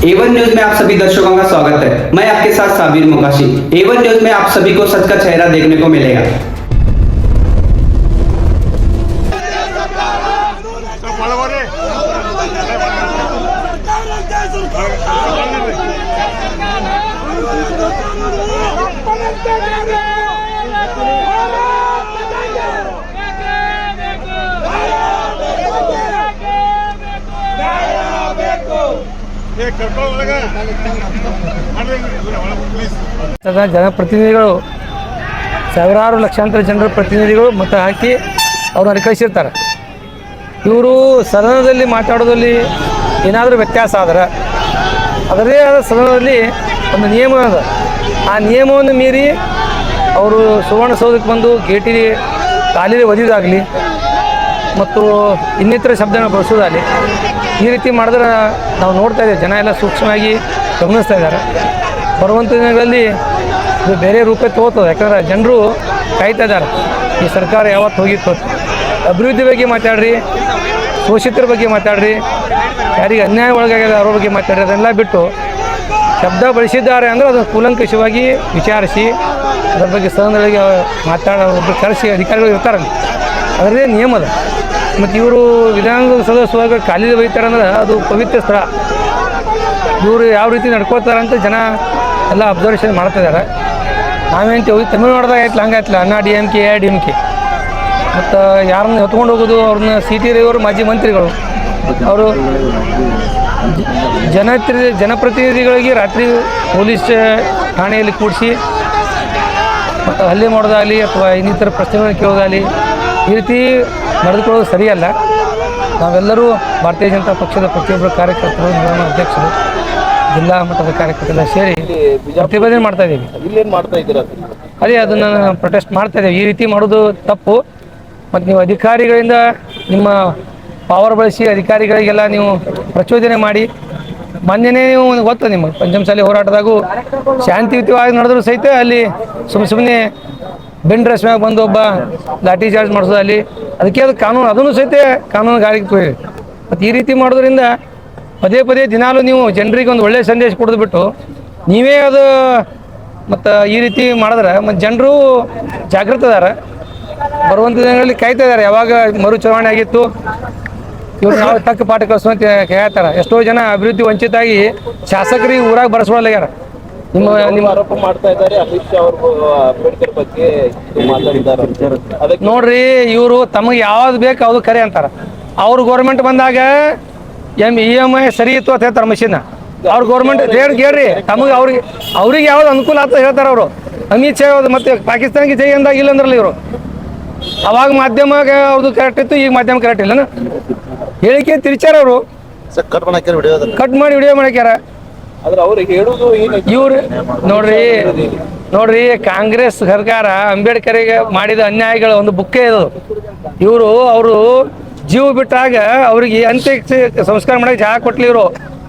Avon news में आप सभी दर्शकों का स्वागत है। मैं आपके साथ साबिर मुकाशी। एवन न्यूज में आप सभी को सच का चेहरा देखने को मिलेगा। ಜನಪ್ರತಿನಿಧಿಗಳು ಸಾವಿರಾರು ಲಕ್ಷಾಂತರ ಜನರ ಪ್ರತಿನಿಧಿಗಳು ಮತ ಹಾಕಿ ಅವ್ರನ್ನ ಕಳಿಸಿರ್ತಾರೆ. ಇವರು ಸದನದಲ್ಲಿ ಮಾತಾಡೋದಲ್ಲಿ ಏನಾದರೂ ವ್ಯತ್ಯಾಸ ಆದರೆ ಅದರದೇ ಆದ ಸದನದಲ್ಲಿ ಒಂದು ನಿಯಮ ಅದ. ಆ ನಿಯಮವನ್ನು ಮೀರಿ ಅವರು ಸುವರ್ಣಸೌಧಕ್ಕೆ ಬಂದು ಗೇಟಿಗೆ ಕಾಲಿಗೆ ಒದಿದಾಗಲಿ ಮತ್ತು ಇನ್ನಿತರ ಶಬ್ದನ ಬಳಸೋದಾಗಲಿ ಈ ರೀತಿ ಮಾಡಿದ್ರೆ ನಾವು ನೋಡ್ತಾ ಇದ್ದೇವೆ. ಜನ ಎಲ್ಲ ಸೂಕ್ಷ್ಮವಾಗಿ ಗಮನಿಸ್ತಾ ಇದ್ದಾರೆ. ಬರುವಂಥ ದಿನಗಳಲ್ಲಿ ಇದು ಬೇರೆ ರೂಪ ತಗೋತದೆ. ಯಾಕಂದ್ರೆ ಜನರು ಕಾಯ್ತಾ ಇದ್ದಾರೆ ಈ ಸರ್ಕಾರ ಯಾವತ್ತು ಹೋಗಿತ್ತು. ಅಭಿವೃದ್ಧಿ ಬಗ್ಗೆ ಮಾತಾಡ್ರಿ, ಶೋಷಿತರ ಬಗ್ಗೆ ಮಾತಾಡ್ರಿ, ಯಾರಿಗೆ ಅನ್ಯಾಯ ಒಳಗಾಗಿದೆ ಅವ್ರ ಬಗ್ಗೆ ಮಾತಾಡ್ರಿ. ಅದನ್ನೆಲ್ಲ ಬಿಟ್ಟು ಶಬ್ದ ಬಳಸಿದ್ದಾರೆ ಅಂದರೆ ಅದನ್ನು ಕೂಲಂಕಷವಾಗಿ ವಿಚಾರಿಸಿ ಅದರ ಬಗ್ಗೆ ಸದನಗಳಿಗೆ ಮಾತಾಡೋರು ಕರೆಸಿ ಅಧಿಕಾರಿಗಳು ಇರ್ತಾರಲ್ಲ, ಅದರದೇ ನಿಯಮ ಅದ. ಮತ್ತು ಇವರು ವಿಧಾನದ ಸದಸ್ಯವಾಗ ಕಾಲಿಗೆ ಬೈತಾರೆ ಅಂದ್ರೆ ಅದು ಪವಿತ್ರ ಸ್ಥಳ. ಇವರು ಯಾವ ರೀತಿ ನಡ್ಕೋತಾರೆ ಅಂತ ಜನ ಎಲ್ಲ ಅಬ್ಸರ್ವೇಷನ್ ಮಾಡ್ತಿದ್ದಾರೆ. ನಾವೇಂತೀವಿ ತಮಿಳ್ನಾಡ್ದಾಗ ಆಯ್ತಲ್ಲ ಹಂಗಾಯ್ತಲ್ಲ, ಅಣ್ಣಾ DMK AIADMK ಮತ್ತು ಯಾರನ್ನ ಹೊತ್ಕೊಂಡು ಹೋಗೋದು ಅವ್ರನ್ನ CT ರವಿಯವರು ಮಾಜಿ ಮಂತ್ರಿಗಳು ಅವರು ಜನಪ್ರತಿನಿಧಿಗಳಿಗೆ ರಾತ್ರಿ ಪೊಲೀಸ್ ಠಾಣೆಯಲ್ಲಿ ಕೂಡಿಸಿ ಮತ್ತು ಹಲ್ಲೆ ಮಾಡೋದಾಗಲಿ ಅಥವಾ ಇನ್ನಿತರ ಪ್ರಶ್ನೆಗಳನ್ನು ಕೇಳೋದಾಗಲಿ ಈ ರೀತಿ ನಡೆದುಕೊಳ್ಳೋದು ಸರಿಯಲ್ಲ. ನಾವೆಲ್ಲರೂ ಭಾರತೀಯ ಜನತಾ ಪಕ್ಷದ ಪ್ರತಿಯೊಬ್ಬರು ಕಾರ್ಯಕರ್ತರು, ನಿಗಮ ಅಧ್ಯಕ್ಷರು, ಜಿಲ್ಲಾ ಮಟ್ಟದ ಕಾರ್ಯಕರ್ತರೆಲ್ಲ ಸೇರಿ ಪ್ರತಿಭಟನೆ ಮಾಡ್ತಾ ಇದ್ದೀವಿ. ಇಲ್ಲೇನು ಮಾಡ್ತಾ ಇದ್ದೀರಾ? ಅದೇ ಅದನ್ನು ಪ್ರೊಟೆಸ್ಟ್ ಮಾಡ್ತಾ ಇದ್ದೀವಿ. ಈ ರೀತಿ ಮಾಡೋದು ತಪ್ಪು. ಮತ್ತು ನೀವು ಅಧಿಕಾರಿಗಳಿಂದ ನಿಮ್ಮ ಪವರ್ ಬಳಸಿ ಅಧಿಕಾರಿಗಳಿಗೆಲ್ಲ ನೀವು ಪ್ರಚೋದನೆ ಮಾಡಿ, ಮೊನ್ನೆನೇ ನೀವು ಗೊತ್ತು ನಿಮಗೆ ಪಂಚಮಸಾಲಿ ಹೋರಾಟದಾಗೂ ಶಾಂತಿಯುತವಾಗಿ ನಡೆದ್ರು ಸಹಿತ ಅಲ್ಲಿ ಸುಮ್ಮನೆ ಬೆಂಡ್ ಡ್ರೆಸ್ ಮ್ಯಾಗ ಬಂದು ಒಬ್ಬ ಲಾಠಿ ಚಾರ್ಜ್ ಮಾಡಿಸೋದು ಅಲ್ಲಿ, ಅದಕ್ಕೆ ಅದು ಕಾನೂನು, ಅದನ್ನು ಸಹಿತ ಕಾನೂನು ಗಾಳಿಗೆ ತೊಯ್ರಿ. ಮತ್ತು ಈ ರೀತಿ ಮಾಡೋದ್ರಿಂದ ಪದೇ ಪದೇ ದಿನಾಲೂ ನೀವು ಜನರಿಗೆ ಒಂದು ಒಳ್ಳೆಯ ಸಂದೇಶ ಕೊಡೋದು ಬಿಟ್ಟು ನೀವೇ ಅದು ಮತ್ತು ಈ ರೀತಿ ಮಾಡಿದ್ರೆ ಮತ್ತು ಜನರು ಜಾಗೃತ ಇದ್ದಾರೆ. ಬರುವಂಥ ದಿನಗಳಲ್ಲಿ ಕಾಯ್ತಾ ಇದ್ದಾರೆ ಯಾವಾಗ ಮರು ಚುನಾವಣೆ ಆಗಿತ್ತು ಇವ್ರು ನಾವು ತಕ್ಕ ಪಾಠ ಕಲಿಸುವಂತ ಹೇಳ್ತಾರೆ. ಎಷ್ಟೋ ಜನ ಅಭಿವೃದ್ಧಿ ವಂಚಿತಾಗಿ ಶಾಸಕರಿಗೆ ಊರಾಗ ಬರೆಸ್ಕೊಳ್ಳಾಗ್ಯಾರ. ನಿಮ್ಮ ಆರೋಪ ಮಾಡ್ತಾ ಇದ್ದಾರೆ. ಅಮಿತ್ ಶಾ ಅವರು ಅಂಬೇಡ್ಕರ್ ಬಗ್ಗೆ ಮಾತಾಡಿದ್ದಾರೆ. ನೋಡ್ರಿ, ಇವರು ತಮಗೆ ಯಾವ್ದು ಬೇಕು ಅದು ಕರೆ ಅಂತಾರೆ. ಅವ್ರ ಗೌರ್ಮೆಂಟ್ ಬಂದಾಗ EMI ಸರಿ ಇತ್ತು ಅಂತ ಹೇಳ್ತಾರೆ ಮಷಿನ್. ಅವ್ರ ಗೌರ್ಮೆಂಟ್ ಹೇಳ್ರಿ ತಮಗೆ ಅವ್ರಿಗೆ ಯಾವ್ದು ಅನುಕೂಲ ಆಗ್ತದೆ ಹೇಳ್ತಾರೆ ಅವರು. ಅಮಿತ್ ಶಾ ಯಾವ್ದು ಮತ್ತೆ ಪಾಕಿಸ್ತಾನಕ್ಕೆ ಜೈ ಅಂದಾಗ ಇಲ್ಲ ಅಂದ್ರಲ್ಲ ಇವರು. ಅವಾಗ ಮಾಧ್ಯಮಕ್ಕೆ ಅವ್ರದ್ದು ಕರೆಕ್ಟ್ ಇತ್ತು, ಈಗ ಮಾಧ್ಯಮ ಕರೆಕ್ಟ್ ಇಲ್ಲ. ಹೇಳಿಕೆ ತಿರ್ಚಾರ ಅವರು ಕಟ್ ಮಾಡಿ ವಿಡಿಯೋ ಮಾಡ್ಯಾರ. ಇವ್ರು ನೋಡ್ರಿ ಕಾಂಗ್ರೆಸ್ ಸರ್ಕಾರ ಅಂಬೇಡ್ಕರ್ಗೆ ಮಾಡಿದ ಅನ್ಯಾಯಗಳ ಒಂದು ಬುಕ್ಕೇ ಇದು. ಅವರು ಜೀವ ಬಿಟ್ಟಾಗ ಅವ್ರಿಗೆ ಅಂತ್ಯ ಸಂಸ್ಕಾರ ಮಾಡಕ್ಕೆ ಜಾಗ ಕೊಟ್ಲಿ. ಇವರು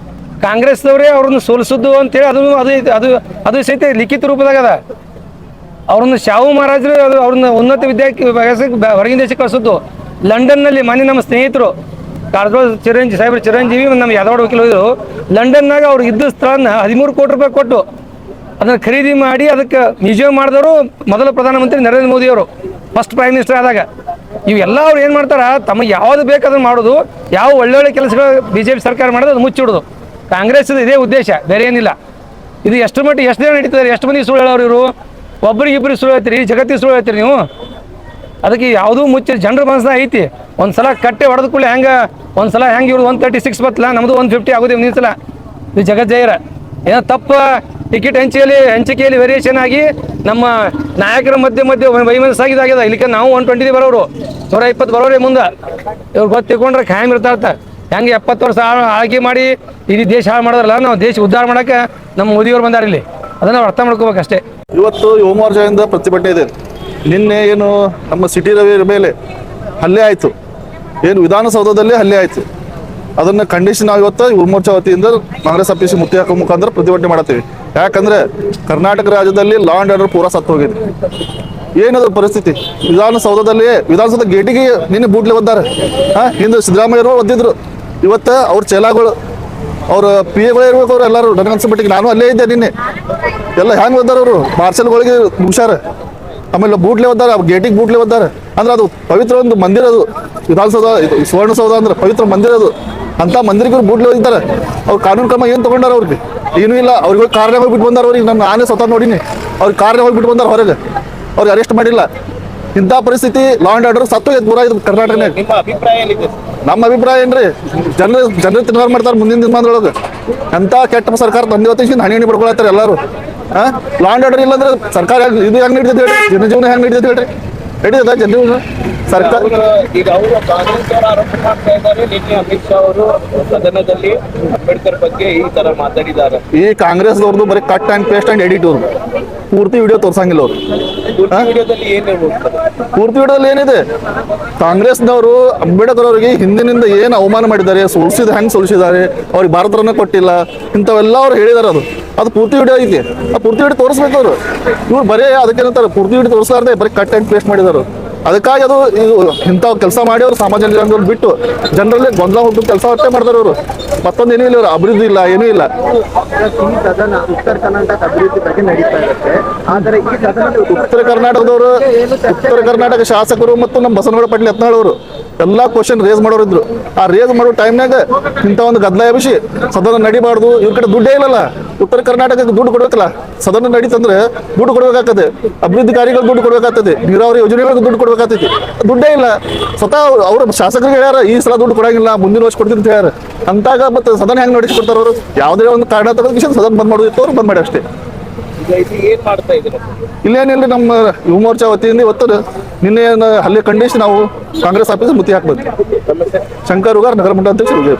ಕಾಂಗ್ರೆಸ್ದವರೇ ಅವ್ರನ್ನ ಸೋಲಿಸಿದ್ದು ಅಂತೇಳಿ ಅದು ಸಹಿತ ಲಿಖಿತ ರೂಪದಾಗ ಅದ. ಅವ್ರನ್ನ ಶಾಹು ಮಹಾರಾಜರು ಅವ್ರನ್ನ ಉನ್ನತ ವಿದ್ಯಾಭ್ಯಾಸಕ್ಕೆ ಹೊರಗಿನ ದೇಶಕ್ಕೆ ಕಳಿಸಿದ್ದು. ಲಂಡನ್ನಲ್ಲಿ ಮೊನ್ನೆ ನಮ್ಮ ಸ್ನೇಹಿತರು ಕಾರಜೋಳ ಚಿರಂಜೀವಿ ನಮ್ಮ ಯಾದವಾಡ ವಕೀಲ ಹೋಗಿದ್ರು. ಲಂಡನ್ನಾಗ ಅವ್ರು ಇದ್ದ ಸ್ಥಳನ 13 ಕೋಟಿ ರೂಪಾಯಿ ಕೊಟ್ಟು ಅದನ್ನು ಖರೀದಿ ಮಾಡಿ ಅದಕ್ಕೆ ಮ್ಯೂಸಿಯಂ ಮಾಡಿದವರು ಮೊದಲ ಪ್ರಧಾನಮಂತ್ರಿ ನರೇಂದ್ರ ಮೋದಿ ಅವರು, ಫಸ್ಟ್ ಪ್ರೈಮ್ ಮಿನಿಸ್ಟರ್ ಆದಾಗ. ಇವೆಲ್ಲ ಅವ್ರು ಏನು ಮಾಡ್ತಾರೆ, ತಮಗೆ ಯಾವುದು ಬೇಕು ಅದನ್ನು ಮಾಡೋದು, ಯಾವ ಒಳ್ಳೊಳ್ಳೆ ಕೆಲಸಗಳು BJP ಸರ್ಕಾರ ಮಾಡೋದು ಅದು ಮುಚ್ಚಿಡೋದು. ಕಾಂಗ್ರೆಸ್ ಇದೇ ಉದ್ದೇಶ, ಬೇರೆ ಏನಿಲ್ಲ. ಇದು ಎಷ್ಟು ದಿನ ನಡೀತಿದ್ದಾರೆ, ಎಷ್ಟು ಮಂದಿ ಸುಳ್ಳು ಹೇಳೋರು ಇವರು. ಒಬ್ಬರಿಗಿಬ್ಬರಿಗೆ ಸುಳ್ಳು ಹೇಳ್ತೀರಿ, ಜಗತ್ತಿಗೆ ಸುಳ್ಳು ಹೇಳ್ತೀರಿ ನೀವು. ಅದಕ್ಕೆ ಯಾವುದೂ ಮುಚ್ಚಿ ಜನರ ಮನಸ್ಸನ್ನ ಐತಿ. ಒಂದು ಸಲ ಕಟ್ಟೆ ಹೊಡೆದ ಕೂಡಲೇ ಒಂದು ಸಲ ಇವ್ರು 136 ಬತ್ತಲ್ಲ, ನಮ್ಮದು 150 ಆಗೋದು ಮುಂದಿನ ಸಲ. ಇದು ಜಗಜ್ಜಾಹಿರ. ಏನೋ ತಪ್ಪ ಟಿಕೆಟ್ ಹಂಚಿಕೆಯಲ್ಲಿ ವೇರಿಯೇಷನ್ ಆಗಿ ನಮ್ಮ ನಾಯಕರ ಮಧ್ಯೆ ವೈಮನಸ್ಸು ಆಗಿದಾಗ್ಯದ. ಇಲ್ಲಿಕ್ಕೆ ನಾವು 120 ಬರೋರು, 120 ಬರೋರೇ ಮುಂದೆ. ಇವ್ರು ಗೊತ್ತಿಕೊಂಡ್ರೆ ಖಾಯಂ ಇರ್ತಾ ಹೆಂಗೆ 70 ವರ್ಷ ಆಳ್ಕೆ ಮಾಡಿ ಇಡೀ ದೇಶ ಹಾಳು ಮಾಡೋದ್ರಲ್ಲ, ನಾವು ದೇಶ ಉದ್ಧಾರ ಮಾಡೋಕ್ಕೆ ನಮ್ಮ ಮೋದಿಯವರು ಬಂದಾರ ಇಲ್ಲಿ. ಅದನ್ನು ನಾವು ಅರ್ಥ ಮಾಡ್ಕೋಬೇಕಷ್ಟೇ. ಇವತ್ತು ಯುವ ಮೋರ್ಚಾದಿಂದ ಪ್ರತಿಭಟನೆ ಇದೆ. ನಿನ್ನೆ ಏನು ನಮ್ಮ ಸಿಟಿ ರವಿ ಮೇಲೆ ಹಲ್ಲೆ ಆಯಿತು, ಏನು ವಿಧಾನಸೌಧದಲ್ಲಿ ಹಲ್ಲೆ ಆಯಿತು, ಅದನ್ನು ಖಂಡಿಸಿ ನಾವು ಇವತ್ತು ಯುವ ಮೋರ್ಚಾ ವತಿಯಿಂದ ಕಾಂಗ್ರೆಸ್ ಆಫೀಸ್ ಮುತ್ತಿ ಹಾಕೋ ಮುಖಾಂತರ ಪ್ರತಿಭಟನೆ ಮಾಡ್ತೀವಿ. ಯಾಕಂದ್ರೆ ಕರ್ನಾಟಕ ರಾಜ್ಯದಲ್ಲಿ ಲಾ ಆ್ಯಂಡ್ ಆರ್ಡರ್ ಪೂರಾ ಸತ್ತು ಹೋಗಿದೆ. ಏನದ ಪರಿಸ್ಥಿತಿ? ವಿಧಾನಸೌಧ ಗೇಟಿಗೆ ನಿನ್ನೆ ಬೂಟ್ಲೆ ಒದ್ದಾರೆ. ಹಿಂದೆ ಸಿದ್ದರಾಮಯ್ಯರು ಒದ್ದಿದ್ರು, ಇವತ್ತು ಅವ್ರ ಚೇಲಾಗಳು ಅವ್ರ ಪಿ ಎಗಳು ಇರ್ಬೇಕು ಅವ್ರು ಎಲ್ಲರೂ ನನಗೆ ಅನ್ಸ್ಬಿಟ್ಟಿಗೆ ನಾನು ಅಲ್ಲೇ ಇದ್ದೆ ನಿನ್ನೆ ಎಲ್ಲ ಹೆಂಗೆ ಓದಾರ ಅವರು ಮಾರ್ಷಲ್ಗಳಿಗೆ ಮುಗಿಸಾರ ಆಮೇಲೆ ಬೂಟ್ಲೆ ಓದಾರ ಗೇಟಿಗೆ ಬೂಟ್ಲೆ ಓದಾರ ಅಂದ್ರೆ ಅದು ಪವಿತ್ರ ಒಂದು ಮಂದಿರ ಅದು ವಿಧಾನಸೌಧ ಸುವರ್ಣಸೌಧ ಅಂದ್ರೆ ಪವಿತ್ರ ಮಂದಿರ ಅದು ಅಂತ ಮಂದಿರಕ್ಕೆ ಬೂಟ್ಲೆ ಹೋಗಿದ್ದಾರೆ ಅವ್ರು ಕಾನೂನು ಕ್ರಮ ಏನು ತಗೊಂಡಾರ ಅವ್ರಿಗೆ ಏನೂ ಇಲ್ಲ ಅವ್ರಿಗೆ ಕಾರ್ನಾಗ ಹೋಗಿ ಬಿಟ್ಟು ಬಂದಾರ ಅವ್ರಿಗೆ ನಾನು ನಾನೇ ಸ್ವತಃ ನೋಡಿನಿ ಅವ್ರಿಗೆ ಕಾರ್ನಾಗ ಹೋಗಿ ಬಿಟ್ಟು ಬಂದಾರ ಹೊರಗೆ ಅವ್ರಿಗೆ ಅರೆಸ್ಟ್ ಮಾಡಿಲ್ಲ ಇಂಥ ಪರಿಸ್ಥಿತಿ ಲಾ ಆ್ಯಂಡ್ ಆರ್ಡರ್ ಸತ್ತು ಪೂರ ಇದು ಕರ್ನಾಟಕನಾಗ. ನಿಮ್ಮ ಅಭಿಪ್ರಾಯ ಏನಿದೆ? ನಮ್ಮ ಅಭಿಪ್ರಾಯ ಏನ್ರಿ ಜನರು ತಿನ್ವಾರ ಮಾಡ್ತಾರೆ ಮುಂದಿನ ದಿನಮಾನದೊಳಗೆ ಅಂತ ಕೆಟ್ಟ ಸರ್ಕಾರ ತಂದಿವತ್ತಿನ ಹಣಿ ಪಡ್ಕೊಳತ್ತಾರೆ ಎಲ್ಲರೂ. ಲಾ ಆ್ಯಂಡ್ ಆರ್ಡರ್ ಇಲ್ಲಾಂದ್ರೆ ಸರ್ಕಾರ ಇದು ಹೆಂಗೆ ನಡೀತದೆ ಹೇಳ್ರಿ, ಜನಜೀವನ ಹೆಂಗೆ ನಡೀತದೆ ಹೇಳ್ರಿ, ನಡೀತದ ಜನಜೀವನ ಸರ್ಕಾರ. ಈಗ ಅವರು ಕಾಂಗ್ರೆಸ್ ಅವರು ಆರೋಪ ಮಾಡ್ತಾ ಇದ್ದಾರೆ, ನಿನ್ನೆ ಅಮಿತ್ ಶಾ ಅವರು ಸದನದಲ್ಲಿ ಅಂಬೇಡ್ಕರ್ ಬಗ್ಗೆ ಈ ತರ ಮಾತಾಡಿದ್ದಾರೆ. ಈ ಕಾಂಗ್ರೆಸ್ದವ್ರದ್ದು ಬರೀ cut and paste and edit ಅವ್ರು ಪೂರ್ತಿ ವಿಡಿಯೋ ತೋರ್ಸಂಗಿಲ್ಲ ಅವ್ರು. ವಿಡಿಯೋದಲ್ಲಿ ಏನು ಪೂರ್ತಿ ವಿಡಿಯೋದಲ್ಲಿ ಏನಿದೆ, ಕಾಂಗ್ರೆಸ್ನವರು ಅಂಬೇಡ್ಕರ್ ಅವರಿಗೆ ಹಿಂದಿನಿಂದ ಏನು ಅವಮಾನ ಮಾಡಿದ್ದಾರೆ, ಹೆಂಗೆ ಸೋಲಿಸಿದ್ದಾರೆ, ಅವ್ರಿಗೆ ಭಾರತ ರತ್ನ ಕೊಟ್ಟಿಲ್ಲ, ಇಂಥವೆಲ್ಲ ಅವ್ರು ಹೇಳಿದಾರೆ. ಅದು ಪೂರ್ತಿ ವಿಡಿಯೋ ಐತಿ, ಆ ಪೂರ್ತಿ ವಿಡಿಯೋ ತೋರಿಸ್ಬೇಕು ಅವರು. ಇವ್ರು ಬರೀ ಅದಕ್ಕೇನಂತಾರೆ ಪೂರ್ತಿ ವಿಡಿಯೋ ತೋರಿಸ್ಲಾರ್ದೆ ಬರೀ ಕಟ್ ಆ್ಯಂಡ್ ಪೇಸ್ಟ್ ಮಾಡಿದಾರೆ. ಅದಕ್ಕಾಗಿ ಅದು ಇದು ಇಂಥ ಕೆಲಸ ಮಾಡಿ ಅವರು ಸಾಮಾಜಿಕ ಜನರಲ್ಲಿ ಬಿಟ್ಟು ಜನರಲ್ಲಿ ಗೊಂದಲ ಹುಟ್ಟು ಕೆಲಸ ಹೊಟ್ಟೆ ಮಾಡ್ತಾರೆ ಅವರು. ಮತ್ತೊಂದು ಏನೂ ಇಲ್ಲ, ಇವರು ಅಭಿವೃದ್ಧಿ ಇಲ್ಲ, ಏನೂ ಇಲ್ಲ. ಈ ಸದನ ಉತ್ತರ ಕರ್ನಾಟಕ ಅಭಿವೃದ್ಧಿ ಬಗ್ಗೆ ನಡೀತಾ ಇರುತ್ತೆ. ಆದರೆ ಈ ಸದನ ಉತ್ತರ ಕರ್ನಾಟಕದವರು, ಉತ್ತರ ಕರ್ನಾಟಕ ಶಾಸಕರು ಮತ್ತು ನಮ್ಮ ಬಸವನಗೌಡ ಪಾಟೀಲ್ ಯತ್ನಾಳ್ ಅವರು ಎಲ್ಲ ಕ್ವಶನ್ ರೇಸ್ ಮಾಡೋರು ಇದ್ರು. ಆ ರೇಸ್ ಮಾಡೋ ಟೈಮ್ನಾಗ ಇಂಥ ಒಂದು ಗದ್ದಲ ಎಬ್ಬಿಸಿ ಸದನ ನಡಿಬಾರ್ದು, ಇವ್ರ ಕಡೆ ದುಡ್ಡೇ ಇಲ್ಲಲ್ಲ, ಉತ್ತರ ಕರ್ನಾಟಕಕ್ಕೆ ದುಡ್ಡು ಕೊಡ್ಬೇಕಲ್ಲ, ಸದನ ನಡೀತಂದ್ರೆ ದುಡ್ಡು ಕೊಡ್ಬೇಕಾಗ್ತದೆ, ಅಭಿವೃದ್ಧಿ ಕಾರ್ಯಗಳು ದುಡ್ಡು ಕೊಡ್ಬೇಕಾಗ್ತದೆ, ನೀರಾವರಿ ಯೋಜನೆಗಳಿಗೆ ದುಡ್ಡು ಕೊಡ್ಬೇಕಾಗ್ತೈತಿ, ದುಡ್ಡೇ ಇಲ್ಲ. ಸ್ವತಃ ಅವ್ರ ಶಾಸಕರಿಗೆ ಹೇಳ್ಯಾರ ಈ ಸಲ ದುಡ್ಡು ಕೊಡಂಗಿಲ್ಲ, ಮುಂದಿನ ವರ್ಷ ಕೊಡ್ತೀನಿ ಅಂತ ಹೇಳ್ಯಾರ. ಅಂತಾಗ ಮತ್ತೆ ಸದನ ಹೆಂಗೆ ನಡೆಸ್ಕೊಡ್ತಾರ ಅವರು? ಯಾವುದೇ ಒಂದು ಕಾರಣ ತಗೊಂಡು ಸದನ ಬಂದ್ ಮಾಡೋದಿತ್ತು, ಅವ್ರು ಬಂದ್ ಮಾಡಿ ಅಷ್ಟೇ. ಈಗ ಇದು ಏನ್ ಮಾಡ್ತಾ ಇದ್ರು? ಇಲ್ಲೇನಿಲ್ಲ, ನಮ್ಮ ಯುವ ಮೋರ್ಚಾ ವತಿಯಿಂದ ಇವತ್ತು ನಿನ್ನೆ ಹಲ್ಲೆ ಖಂಡಿಸಿ ನಾವು ಕಾಂಗ್ರೆಸ್ ಆಫೀಸ್ ಮುತ್ತಿ ಹಾಕ್ಬೇಕು. ಶಂಕರ್ ಉಗಾರ್, ನಗರ ಮಂಡಲ ಅಧ್ಯಕ್ಷರು.